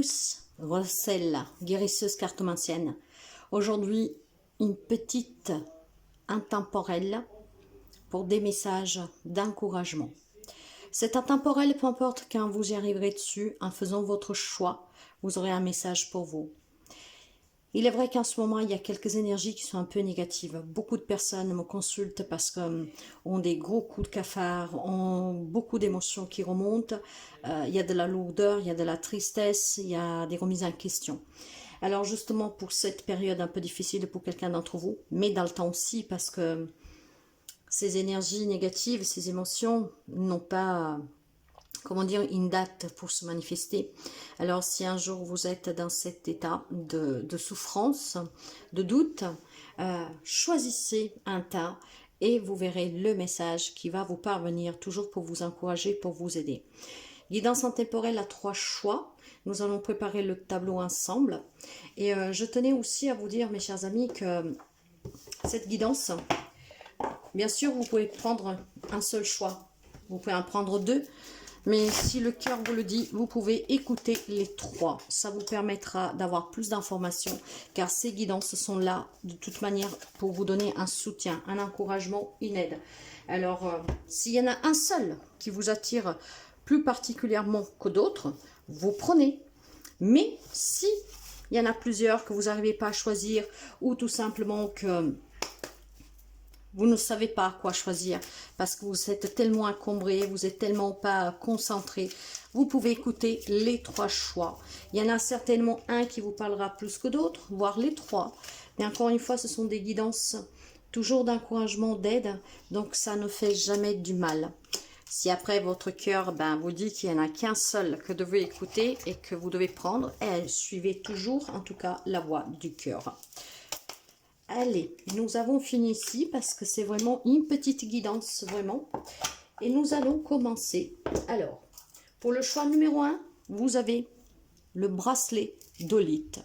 tous, Rossella, guérisseuse cartomancienne. Aujourd'hui, une petite intemporelle pour des messages d'encouragement. Cet intemporel, peu importe quand vous y arriverez dessus, en faisant votre choix, vous aurez un message pour vous. Il est vrai qu'en ce moment, il y a quelques énergies qui sont un peu négatives. Beaucoup de personnes me consultent parce qu'ils ont des gros coups de cafard, ont beaucoup d'émotions qui remontent. Il y a de la lourdeur, il y a de la tristesse, il y a des remises en question. Alors justement, pour cette période un peu difficile pour quelqu'un d'entre vous, mais dans le temps aussi, parce que ces énergies négatives, ces émotions n'ont pas... comment dire, une date pour se manifester. Alors si un jour vous êtes dans cet état de souffrance, de doute, choisissez un temps et vous verrez le message qui va vous parvenir, toujours pour vous encourager, pour vous aider. Guidance intemporelle à 3 choix. Nous allons préparer le tableau ensemble. Et je tenais aussi à vous dire, mes chers amis, que cette guidance, bien sûr, vous pouvez prendre un seul choix. Vous pouvez en prendre 2. Mais si le cœur vous le dit, vous pouvez écouter les 3. Ça vous permettra d'avoir plus d'informations, car ces guidances sont là de toute manière pour vous donner un soutien, un encouragement, une aide. Alors, s'il y en a un seul qui vous attire plus particulièrement que d'autres, vous prenez. Mais si il y en a plusieurs que vous n'arrivez pas à choisir, ou tout simplement que vous ne savez pas quoi choisir parce que vous êtes tellement encombré, vous n'êtes tellement pas concentré. Vous pouvez écouter les 3 choix. Il y en a certainement un qui vous parlera plus que d'autres, voire les 3. Mais encore une fois, ce sont des guidances toujours d'encouragement, d'aide. Donc ça ne fait jamais du mal. Si après votre cœur vous dit qu'il n'y en a qu'un seul que vous devez écouter et que vous devez prendre, suivez toujours en tout cas la voix du cœur. Allez, nous avons fini ici parce que c'est vraiment une petite guidance, vraiment. Et nous allons commencer. Alors, pour le choix numéro 1, vous avez le bracelet d'Olite.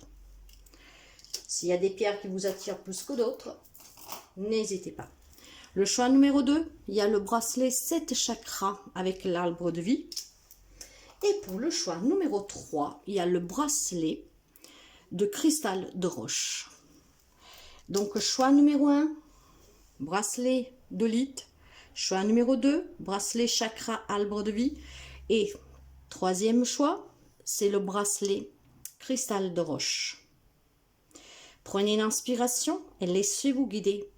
S'il y a des pierres qui vous attirent plus que d'autres, n'hésitez pas. Le choix numéro 2, il y a le bracelet 7 chakras avec l'arbre de vie. Et pour le choix numéro 3, il y a le bracelet de cristal de roche. Donc, choix numéro 1, bracelet d'Olite. Choix numéro 2, bracelet chakra arbre de vie. Et troisième choix, c'est le bracelet cristal de roche. Prenez une inspiration et laissez-vous guider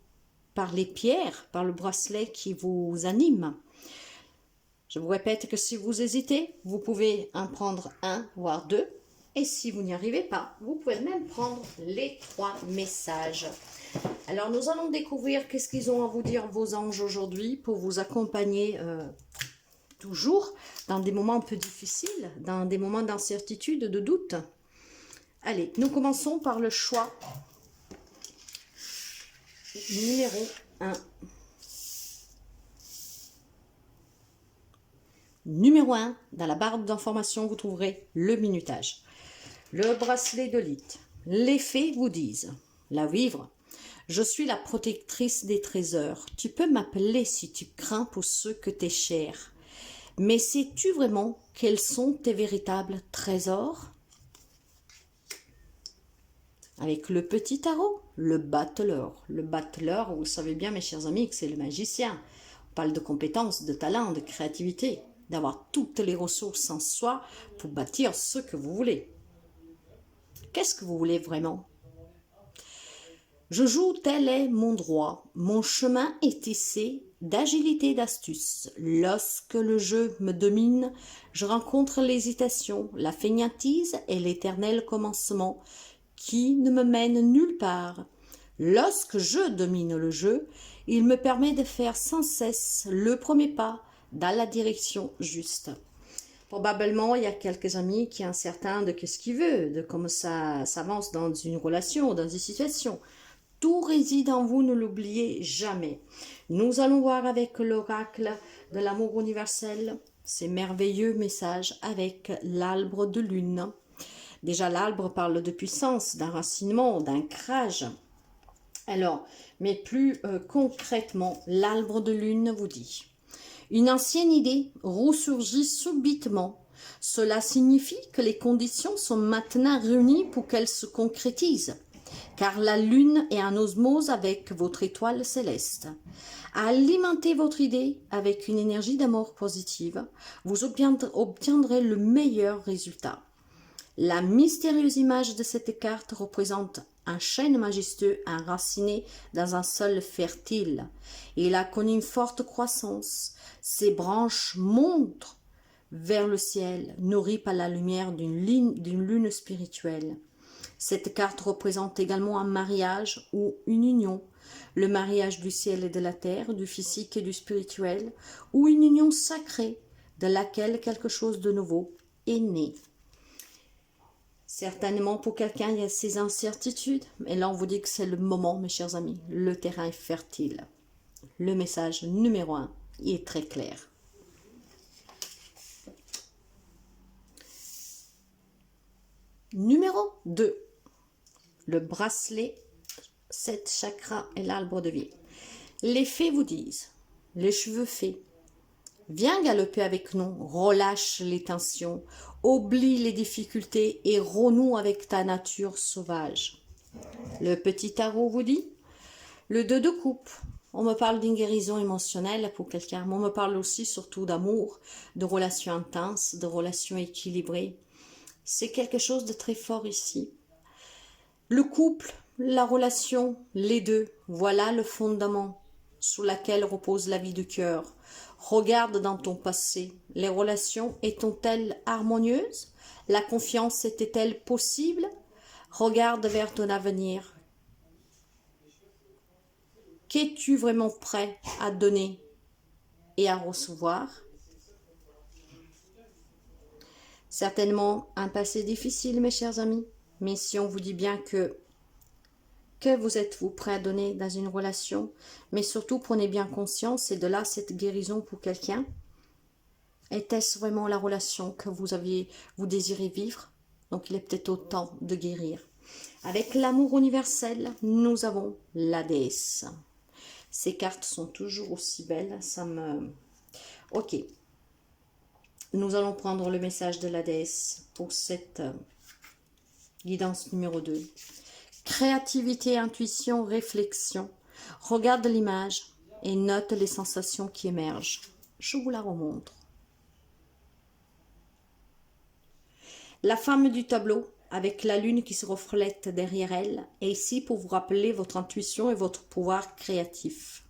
par les pierres, par le bracelet qui vous anime. Je vous répète que si vous hésitez, vous pouvez en prendre 1, voire 2. Et si vous n'y arrivez pas, vous pouvez même prendre les 3 messages. Alors, nous allons découvrir qu'est-ce qu'ils ont à vous dire, vos anges, aujourd'hui, pour vous accompagner toujours dans des moments un peu difficiles, dans des moments d'incertitude, de doute. Allez, nous commençons par le choix numéro 1. Numéro 1, dans la barre d'information, vous trouverez le minutage. Le bracelet d'Olite. Les fées vous disent, la vivre, je suis la protectrice des trésors. Tu peux m'appeler si tu crains pour ceux que t'es chers. Mais sais-tu vraiment quels sont tes véritables trésors? Avec le petit tarot, le battleur. Le battleur, vous savez bien mes chers amis que c'est le magicien. On parle de compétences, de talent, de créativité, d'avoir toutes les ressources en soi pour bâtir ce que vous voulez. Qu'est-ce que vous voulez vraiment? Je joue, tel est mon droit. Mon chemin est tissé d'agilité et d'astuce. Lorsque le jeu me domine, je rencontre l'hésitation, la fainéantise et l'éternel commencement qui ne me mène nulle part. Lorsque je domine le jeu, il me permet de faire sans cesse le premier pas dans la direction juste. Probablement, il y a quelques amis qui sont incertains de ce qu'il veut, de comment ça s'avance dans une relation, dans une situation. Tout réside en vous, ne l'oubliez jamais. Nous allons voir avec l'oracle de l'amour universel ces merveilleux messages avec l'arbre de lune. Déjà, l'arbre parle de puissance, d'enracinement, d'ancrage. Alors, mais plus concrètement, l'arbre de lune vous dit: une ancienne idée ressurgit subitement. Cela signifie que les conditions sont maintenant réunies pour qu'elles se concrétisent, car la lune est en osmose avec votre étoile céleste. Alimentez votre idée avec une énergie d'amour positive, vous obtiendrez le meilleur résultat. La mystérieuse image de cette carte représente un chêne majestueux enraciné dans un sol fertile. Il a connu une forte croissance. Ses branches montent vers le ciel, nourries par la lumière d'une lune spirituelle. Cette carte représente également un mariage ou une union, le mariage du ciel et de la terre, du physique et du spirituel, ou une union sacrée de laquelle quelque chose de nouveau est né. Certainement pour quelqu'un il y a ces incertitudes, et là on vous dit que c'est le moment mes chers amis, le terrain est fertile. Le message numéro 1 est très clair. Numéro 2, le bracelet, 7 chakras et l'arbre de vie. Les fées vous disent, les cheveux fées, viens galoper avec nous, relâche les tensions, oublie les difficultés et renoue avec ta nature sauvage. Le petit tarot vous dit, le 2 de coupe, on me parle d'une guérison émotionnelle pour quelqu'un, mais on me parle aussi surtout d'amour, de relations intenses, de relations équilibrées. C'est quelque chose de très fort ici. Le couple, la relation, les deux, voilà le fondament sous lequel repose la vie du cœur. Regarde dans ton passé, les relations étant-elles harmonieuses? La confiance était-elle possible? Regarde vers ton avenir. Qu'es-tu vraiment prêt à donner et à recevoir? Certainement un passé difficile, mes chers amis, mais si on vous dit bien que vous êtes-vous prêt à donner dans une relation, mais surtout prenez bien conscience, et de là cette guérison pour quelqu'un. Était-ce vraiment la relation que vous désirez vivre? Donc il est peut-être au temps de guérir. Avec l'amour universel, nous avons la déesse. Ces cartes sont toujours aussi belles, Ok. Nous allons prendre le message de la déesse pour cette guidance numéro 2. Créativité, intuition, réflexion. Regarde l'image et note les sensations qui émergent. Je vous la remontre. La femme du tableau, avec la lune qui se reflète derrière elle, est ici pour vous rappeler votre intuition et votre pouvoir créatif.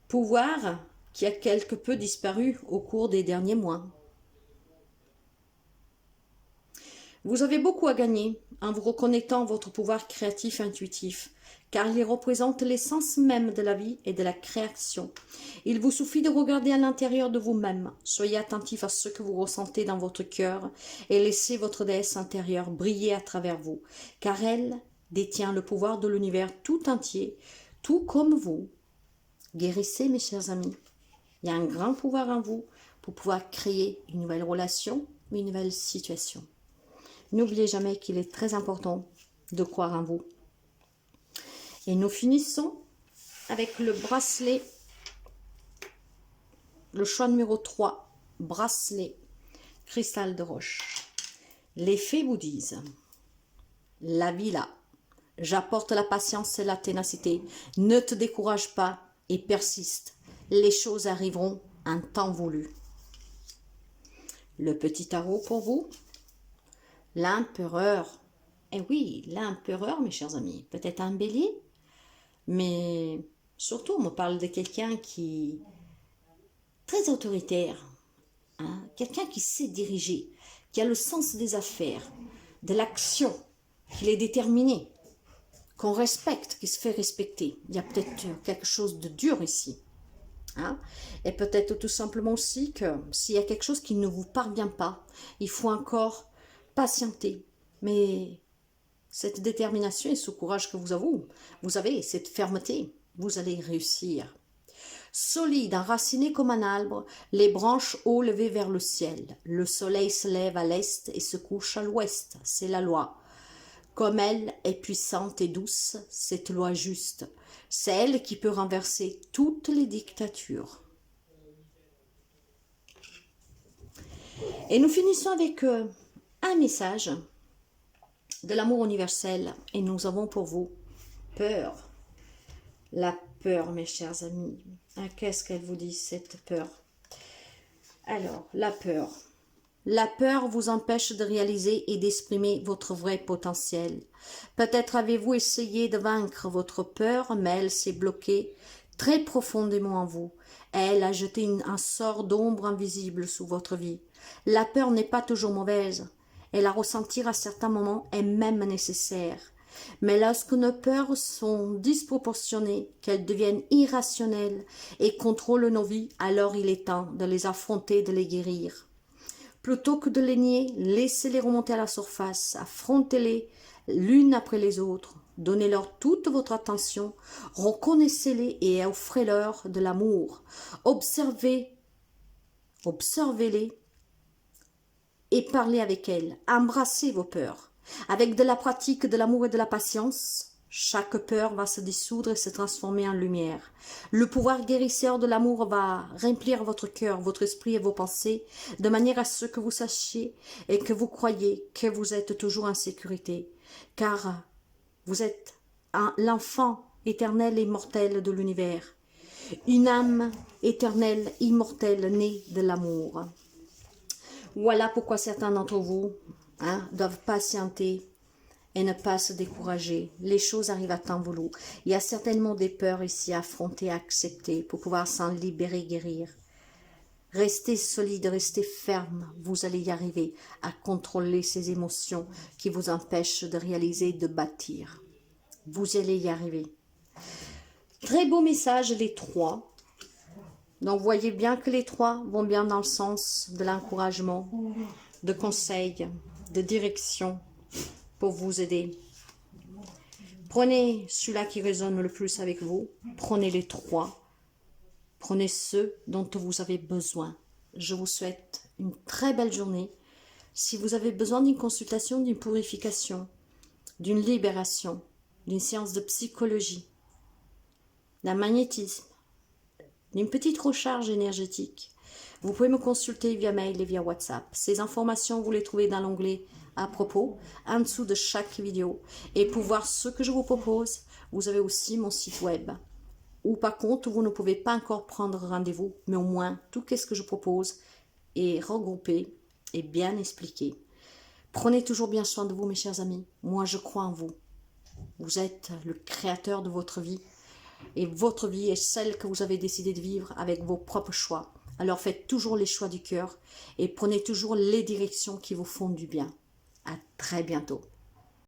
Pouvoir qui a quelque peu disparu au cours des derniers mois. Vous avez beaucoup à gagner en vous reconnectant à votre pouvoir créatif et intuitif, car il représente l'essence même de la vie et de la création. Il vous suffit de regarder à l'intérieur de vous-même. Soyez attentif à ce que vous ressentez dans votre cœur et laissez votre déesse intérieure briller à travers vous, car elle détient le pouvoir de l'univers tout entier, tout comme vous. Guérissez, mes chers amis. Il y a un grand pouvoir en vous pour pouvoir créer une nouvelle relation, une nouvelle situation. N'oubliez jamais qu'il est très important de croire en vous. Et nous finissons avec le bracelet, le choix numéro 3, bracelet, cristal de roche. Les fées vous disent, la vie là, j'apporte la patience et la ténacité, ne te décourage pas et persiste, les choses arriveront en temps voulu. Le petit tarot pour vous, l'empereur. Eh oui, l'empereur, mes chers amis, peut-être un bélier, mais surtout on me parle de quelqu'un qui est très autoritaire, hein? Quelqu'un qui sait diriger, qui a le sens des affaires, de l'action, qui est déterminé, qu'on respecte, qui se fait respecter. Il y a peut-être quelque chose de dur ici. Hein? Et peut-être tout simplement aussi que s'il y a quelque chose qui ne vous parvient pas, il faut encore patienter. Mais cette détermination et ce courage que vous avez, cette fermeté, vous allez réussir. Solide, enraciné comme un arbre, les branches haut levées vers le ciel. Le soleil se lève à l'est et se couche à l'ouest. C'est la loi. Comme elle est puissante et douce, cette loi juste. C'est elle qui peut renverser toutes les dictatures. Et nous finissons avec un message de l'amour universel. Et nous avons pour vous peur. La peur, mes chers amis. Qu'est-ce qu'elle vous dit, cette peur? Alors, la peur. La peur vous empêche de réaliser et d'exprimer votre vrai potentiel. Peut-être avez-vous essayé de vaincre votre peur, mais elle s'est bloquée très profondément en vous. Elle a jeté un sort d'ombre invisible sous votre vie. La peur n'est pas toujours mauvaise. Et la ressentir à certains moments est même nécessaire. Mais lorsque nos peurs sont disproportionnées, qu'elles deviennent irrationnelles et contrôlent nos vies, alors il est temps de les affronter, de les guérir. Plutôt que de les nier, laissez-les remonter à la surface, affrontez-les l'une après les autres, donnez-leur toute votre attention, reconnaissez-les et offrez-leur de l'amour. Observez-les et parlez avec elles, embrassez vos peurs. Avec de la pratique, de l'amour et de la patience, chaque peur va se dissoudre et se transformer en lumière. Le pouvoir guérisseur de l'amour va remplir votre cœur, votre esprit et vos pensées, de manière à ce que vous sachiez et que vous croyez que vous êtes toujours en sécurité, car vous êtes l'enfant éternel et immortel de l'univers, une âme éternelle, immortelle, née de l'amour. Voilà pourquoi certains d'entre vous doivent patienter et ne pas se décourager. Les choses arrivent à temps voulu. Il y a certainement des peurs ici à affronter, à accepter pour pouvoir s'en libérer, guérir. Restez solide, restez ferme. Vous allez y arriver à contrôler ces émotions qui vous empêchent de réaliser, de bâtir. Vous allez y arriver. Très beau message, les trois. Donc, voyez bien que les trois vont bien dans le sens de l'encouragement, de conseils, de direction pour vous aider. Prenez celui-là qui résonne le plus avec vous. Prenez les trois. Prenez ceux dont vous avez besoin. Je vous souhaite une très belle journée. Si vous avez besoin d'une consultation, d'une purification, d'une libération, d'une séance de psychologie, d'un magnétisme, d'une petite recharge énergétique, vous pouvez me consulter via mail et via WhatsApp. Ces informations, vous les trouvez dans l'onglet à propos, en dessous de chaque vidéo. Et pour voir ce que je vous propose, vous avez aussi mon site web. Ou par contre, vous ne pouvez pas encore prendre rendez-vous, mais au moins, tout ce que je propose est regroupé et bien expliqué. Prenez toujours bien soin de vous, mes chers amis. Moi, je crois en vous. Vous êtes le créateur de votre vie. Et votre vie est celle que vous avez décidé de vivre avec vos propres choix. Alors faites toujours les choix du cœur et prenez toujours les directions qui vous font du bien. À très bientôt.